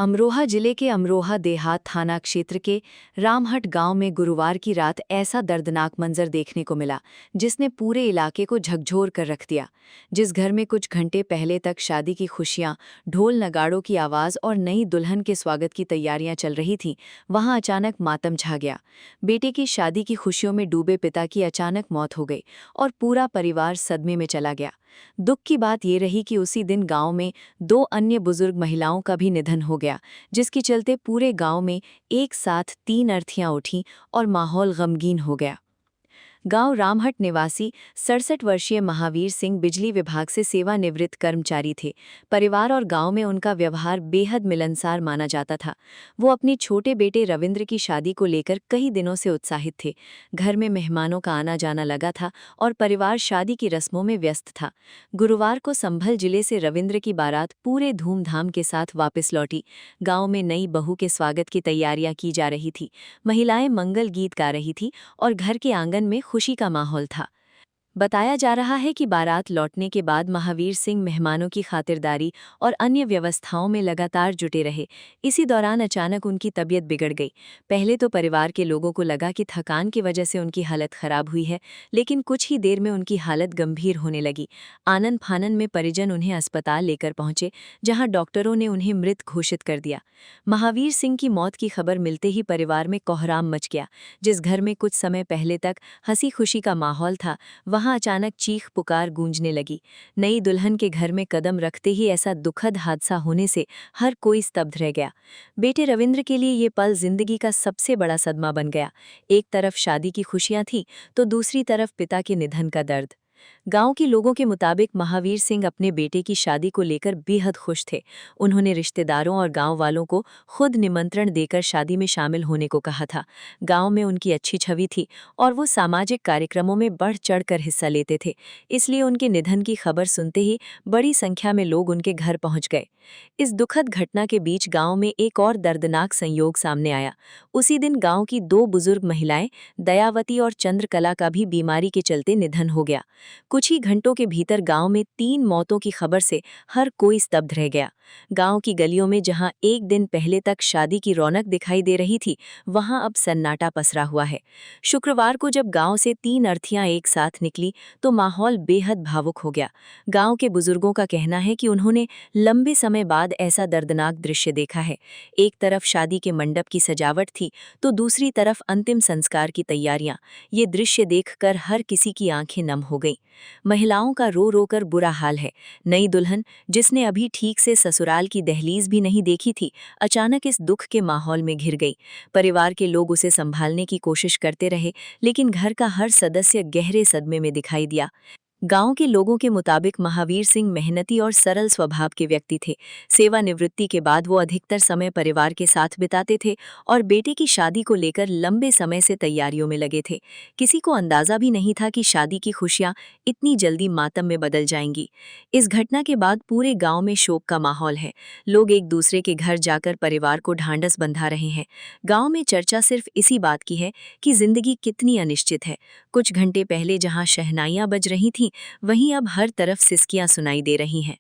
अमरोहा जिले के अमरोहा देहात थाना क्षेत्र के रामहट गांव में गुरुवार की रात ऐसा दर्दनाक मंजर देखने को मिला जिसने पूरे इलाके को झकझोर कर रख दिया। जिस घर में कुछ घंटे पहले तक शादी की खुशियां, ढोल नगाड़ों की आवाज़ और नई दुल्हन के स्वागत की तैयारियां चल रही थीं, वहां अचानक मातम छा गया। बेटे की शादी की खुशियों में डूबे पिता की अचानक मौत हो गई और पूरा परिवार सदमे में चला गया। दुख की बात ये रही कि उसी दिन गांव में दो अन्य बुजुर्ग महिलाओं का भी निधन हो गया, जिसके चलते पूरे गांव में एक साथ तीन अर्थियां उठीं और माहौल गमगीन हो गया। गांव रामहट निवासी 67 वर्षीय महावीर सिंह बिजली विभाग से सेवानिवृत्त कर्मचारी थे। परिवार और गांव में उनका व्यवहार बेहद मिलनसार माना जाता था। वो अपने छोटे बेटे रविंद्र की शादी को लेकर कई दिनों से उत्साहित थे। घर में मेहमानों का आना जाना लगा था और परिवार शादी की रस्मों में व्यस्त था। गुरुवार को संभल जिले से रविंद्र की बारात पूरे धूमधाम के साथ वापस लौटी। गांव में नई बहू के स्वागत की तैयारियां की जा रही थी। महिलाएं मंगल गीत गा रही थी और घर के आंगन में खुशी का माहौल था। बताया जा रहा है कि बारात लौटने के बाद महावीर सिंह मेहमानों की खातिरदारी और अन्य व्यवस्थाओं में लगातार जुटे रहे। इसी दौरान अचानक उनकी तबीयत बिगड़ गई। पहले तो परिवार के लोगों को लगा कि थकान की वजह से उनकी हालत खराब हुई है, लेकिन कुछ ही देर में उनकी हालत गंभीर होने लगी। आनन फानन में परिजन उन्हें अस्पताल लेकर पहुंचे, जहां डॉक्टरों ने उन्हें मृत घोषित कर दिया। महावीर सिंह की मौत की खबर मिलते ही परिवार में कोहराम मच गया। जिस घर में कुछ समय पहले तक हंसी खुशी का माहौल था, वहां अचानक चीख पुकार गूंजने लगी। नई दुल्हन के घर में कदम रखते ही ऐसा दुखद हादसा होने से हर कोई स्तब्ध रह गया। बेटे रविंद्र के लिए ये पल जिंदगी का सबसे बड़ा सदमा बन गया। एक तरफ शादी की खुशियां थीं, तो दूसरी तरफ पिता के निधन का दर्द। गांव के लोगों के मुताबिक महावीर सिंह अपने बेटे की शादी को लेकर बेहद खुश थे। उन्होंने रिश्तेदारों और गांव वालों को खुद निमंत्रण देकर शादी में शामिल होने को कहा था। गांव में उनकी अच्छी छवि थी और वो सामाजिक कार्यक्रमों में बढ़ चढ़कर हिस्सा लेते थे। इसलिए उनके निधन की खबर सुनते ही बड़ी संख्या में लोग उनके घर पहुंच गए। इस दुखद घटना के बीच गांव में एक और दर्दनाक संयोग सामने आया। उसी दिन गांव की दो बुजुर्ग महिलाएं दयावती और चंद्रकला का भी बीमारी के चलते निधन हो गया। कुछ ही घंटों के भीतर गांव में तीन मौतों की खबर से हर कोई स्तब्ध रह गया। गांव की गलियों में जहां एक दिन पहले तक शादी की रौनक दिखाई दे रही थी, वहां अब सन्नाटा पसरा हुआ है। शुक्रवार को जब गांव से तीन अर्थियां एक साथ निकली तो माहौल बेहद भावुक हो गया। गांव के बुजुर्गों का कहना है कि उन्होंने लंबे समय बाद ऐसा दर्दनाक दृश्य देखा है। एक तरफ शादी के मंडप की सजावट थी, तो दूसरी तरफ अंतिम संस्कार की तैयारियां। ये दृश्य देखकर हर किसी की आंखें नम हो गईं। महिलाओं का रो रो कर बुरा हाल है। नई दुल्हन, जिसने अभी ठीक से ससुराल की दहलीज भी नहीं देखी थी, अचानक इस दुख के माहौल में घिर गई। परिवार के लोग उसे संभालने की कोशिश करते रहे, लेकिन घर का हर सदस्य गहरे सदमे में दिखाई दिया। गांव के लोगों के मुताबिक महावीर सिंह मेहनती और सरल स्वभाव के व्यक्ति थे। सेवानिवृत्ति के बाद वो अधिकतर समय परिवार के साथ बिताते थे और बेटे की शादी को लेकर लंबे समय से तैयारियों में लगे थे। किसी को अंदाजा भी नहीं था कि शादी की खुशियां इतनी जल्दी मातम में बदल जाएंगी। इस घटना के बाद पूरे गांव में शोक का माहौल है। लोग एक दूसरे के घर जाकर परिवार को ढांढस बंधा रहे हैं। गांव में चर्चा सिर्फ इसी बात की है कि जिंदगी कितनी अनिश्चित है। कुछ घंटे पहले जहां शहनाइयां बज रही थीं, वहीं अब हर तरफ सिसकियां सुनाई दे रही हैं।